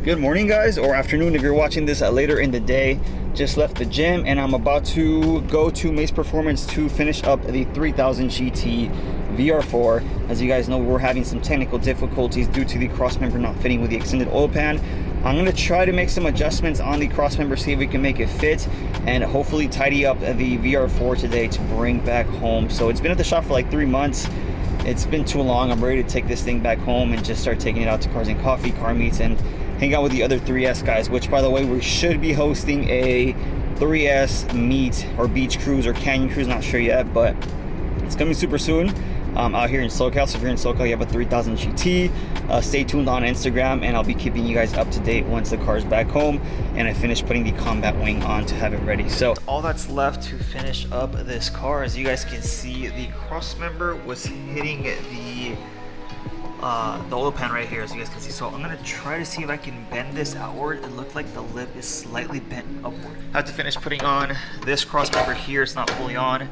Good morning, guys, or afternoon if you're watching this later in the day. Just left the gym and I'm about to go to Mace Performance to finish up the 3000GT VR4. As you guys know, we're having some technical difficulties due to the crossmember not fitting with the extended oil pan. I'm going to try to make some adjustments on the crossmember, see if we can make it fit, and hopefully tidy up the VR4 today to bring back home. So it's been at the shop for like 3 months. It's been too long. I'm ready to take this thing back home and just start taking it out to Cars and Coffee, car meets, and hang out with the other 3S guys, which, by the way, we should be hosting a 3S meet or beach cruise or canyon cruise, not sure yet, but it's coming super soon out here in SoCal. So if you're in SoCal, you have a 3000GT. Stay tuned on Instagram and I'll be keeping you guys up to date once the car's back home and I finish putting the combat wing on to have it ready. So all that's left to finish up this car, as you guys can see, the crossmember was hitting the oil pan right here, as you guys can see. So I'm gonna try to see if I can bend this outward. It looked like the lip is slightly bent upward. I have to finish putting on this crossmember here. It's not fully on.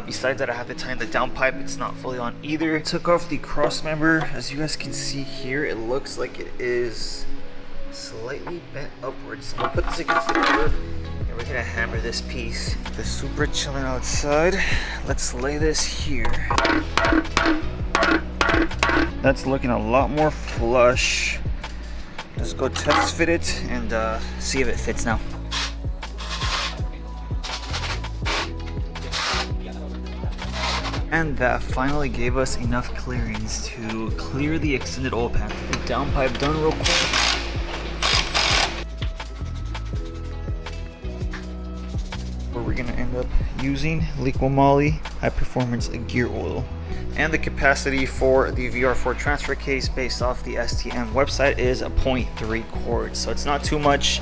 Besides that, I have to tighten the downpipe. It's not fully on either. Took off the crossmember. As you guys can see here, it looks like it is slightly bent upwards. I'll put this against the curb and we're gonna hammer this piece. The super chilling outside. Let's lay this here. That's looking a lot more flush. Let's go test fit it and see if it fits now. And that finally gave us enough clearance to clear the extended oil pan. The downpipe done real quick. Where we're gonna end up using liquid moly high performance gear oil. And the capacity for the VR4 transfer case based off the STM website is a 0.3 quarts. So it's not too much.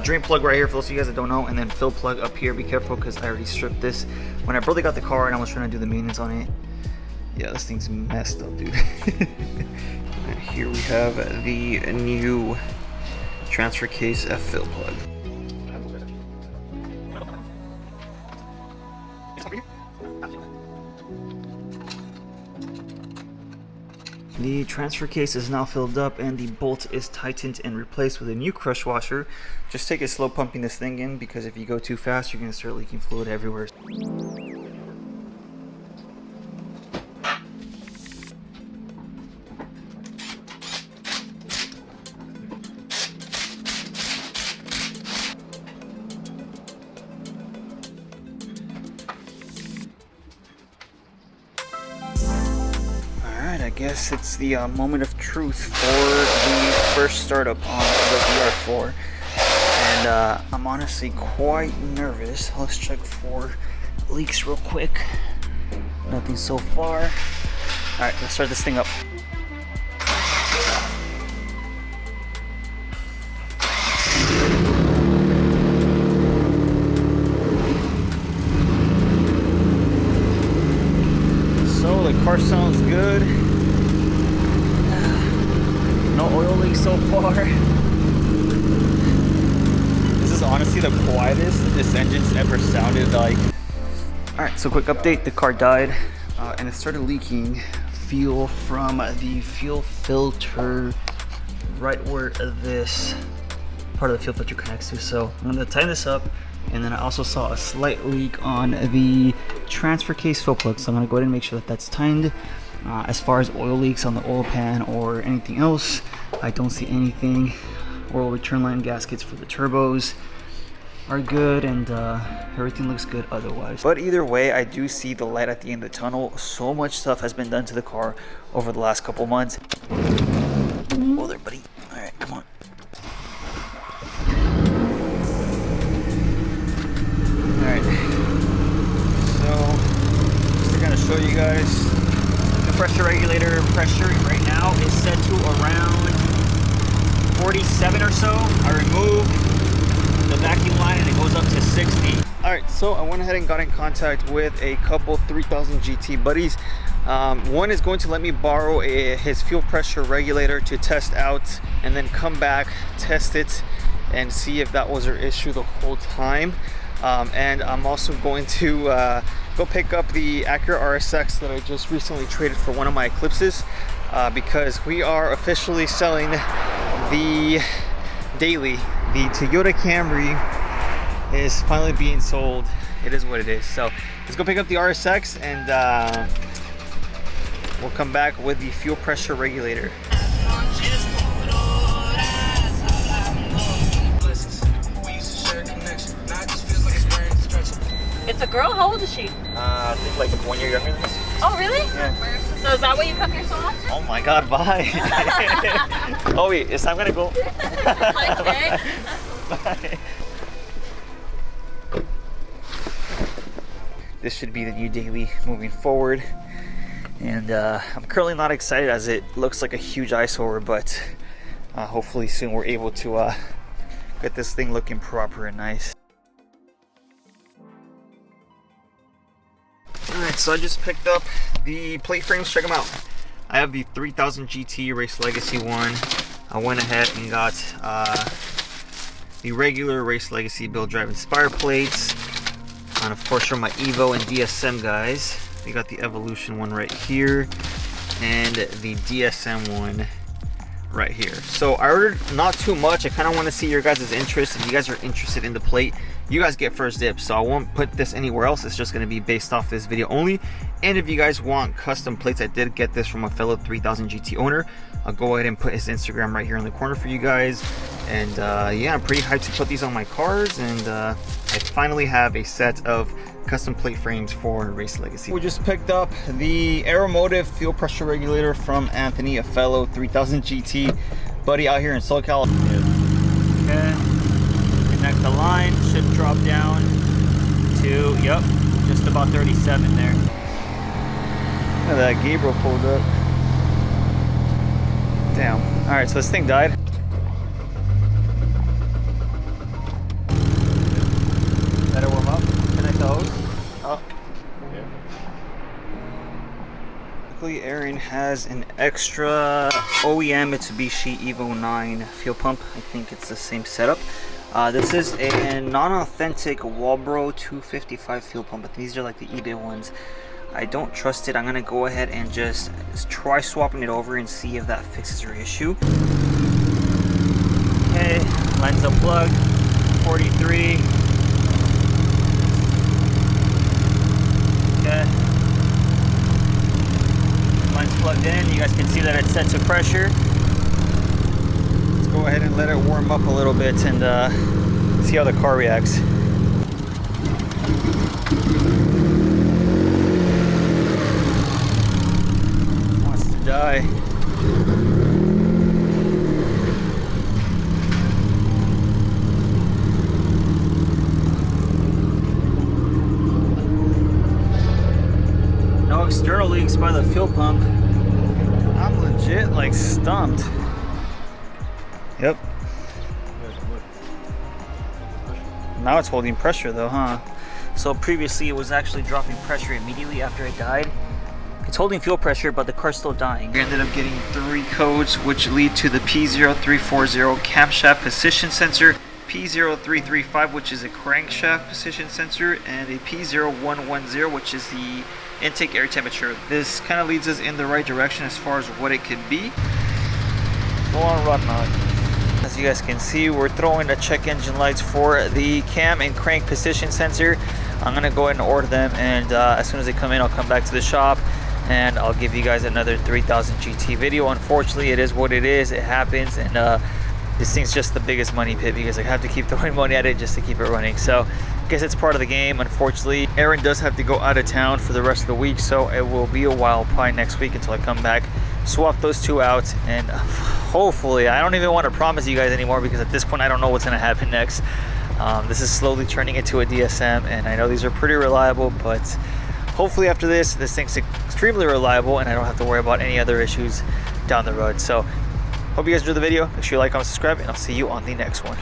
Drain plug right here for those of you guys that don't know, and then fill plug up here. Be careful because I already stripped this when I barely got the car and I was trying to do the maintenance on it. Yeah, this thing's messed up, dude. And here we have the new transfer case fill plug. The transfer case is now filled up and the bolt is tightened and replaced with a new crush washer. Just take it slow pumping this thing in, because if you go too fast, you're going to start leaking fluid everywhere. I guess it's the moment of truth for the first startup on the VR4, and I'm honestly quite nervous. Let's check for leaks real quick. Nothing so far. Alright, let's start this thing up. So the car sounds good. No oil leaks so far. This is honestly the quietest this engine's ever sounded like. Alright, so quick update. The car died and it started leaking fuel from the fuel filter right where this part of the fuel filter connects to. So I'm going to tighten this up, and then I also saw a slight leak on the transfer case fill plug. So I'm going to go ahead and make sure that that's tightened. As far as oil leaks on the oil pan or anything else, I don't see anything. Oil return line gaskets for the turbos are good, and everything looks good otherwise. But either way, I do see the light at the end of the tunnel. So much stuff has been done to the car over the last couple months. Whoa there, buddy. All right, come on. All right. So just to kind of show you guys, pressure regulator pressure right now is set to around 47 or so. I removed the vacuum line and it goes up to 60. Alright, so I went ahead and got in contact with a couple 3000GT buddies. One is going to let me borrow his fuel pressure regulator to test out, and then come back, test it, and see if that was our issue the whole time. And I'm also going to go pick up the Acura RSX that I just recently traded for one of my Eclipses, because we are officially selling the daily, the Toyota Camry is finally being sold. It is what it is. So let's go pick up the RSX and we'll come back with the fuel pressure regulator. It's a girl? How old is she? I think like 1 year younger than us. Oh, really? Yeah. So is that why you come here so often? Oh my god, bye. Oh wait, it's time gonna go. Okay. Bye. This should be the new daily moving forward. And I'm currently not excited as it looks like a huge eyesore, but hopefully soon we're able to get this thing looking proper and nice. Alright, so I just picked up the plate frames. Check them out. I have the 3000 GT Race Legacy one. I went ahead and got the regular Race Legacy Build Drive Inspire plates. And of course from my Evo and DSM guys. We got the Evolution one right here and the DSM one right here. So I ordered not too much. I kind of want to see your guys' interest. If you guys are interested in the plate, you guys get first dibs. So I won't put this anywhere else. It's just going to be based off this video only. And if you guys want custom plates, I did get this from a fellow 3000 GT owner. I'll go ahead and put his Instagram right here in the corner for you guys. And yeah, I'm pretty hyped to put these on my cars. And I finally have a set of custom plate frames for Race Legacy. We just picked up the Automotive fuel pressure regulator from Anthony, a fellow 3000 GT buddy out here in SoCal. Okay, connect the line, should drop down to, yep, just about 37 there. Look at that, Gabriel pulled up. Damn. All right, so this thing died. Let it warm up. Connect the hose. Oh. Yeah. Luckily, Aaron has an extra OEM Mitsubishi Evo 9 fuel pump. I think it's the same setup. This is a non-authentic Walbro 255 fuel pump. These are like the eBay ones. I don't trust it. I'm gonna go ahead and just try swapping it over and see if that fixes your issue. Okay, lines unplugged. 43. Okay. Line's plugged in. You guys can see that it's set to pressure. Let's go ahead and let it warm up a little bit and see how the car reacts. Wants to die. No external leaks by the fuel pump. I'm legit like stumped. Yep. Now it's holding pressure though, huh? So previously it was actually dropping pressure immediately after it died. It's holding fuel pressure, but the car's still dying. We ended up getting 3 codes, which lead to the P0340 camshaft position sensor, P0335, which is a crankshaft position sensor, and a P0110, which is the intake air temperature. This kind of leads us in the right direction as far as what it could be. Full on run mode. As you guys can see, we're throwing the check engine lights for the cam and crank position sensor. I'm gonna go ahead and order them, and as soon as they come in, I'll come back to the shop and I'll give you guys another 3000 GT video. Unfortunately, it is what it is. It happens, and this thing's just the biggest money pit because I have to keep throwing money at it just to keep it running. So I guess it's part of the game. Unfortunately, Aaron does have to go out of town for the rest of the week, so it will be a while, probably next week until I come back, swap those 2 out, and hopefully, I don't even want to promise you guys anymore because at this point I don't know what's going to happen next. This is slowly turning into a DSM, and I know these are pretty reliable, but hopefully after this thing's extremely reliable and I don't have to worry about any other issues down the road. So hope you guys enjoyed the video. Make sure you like, comment, subscribe, and I'll see you on the next one.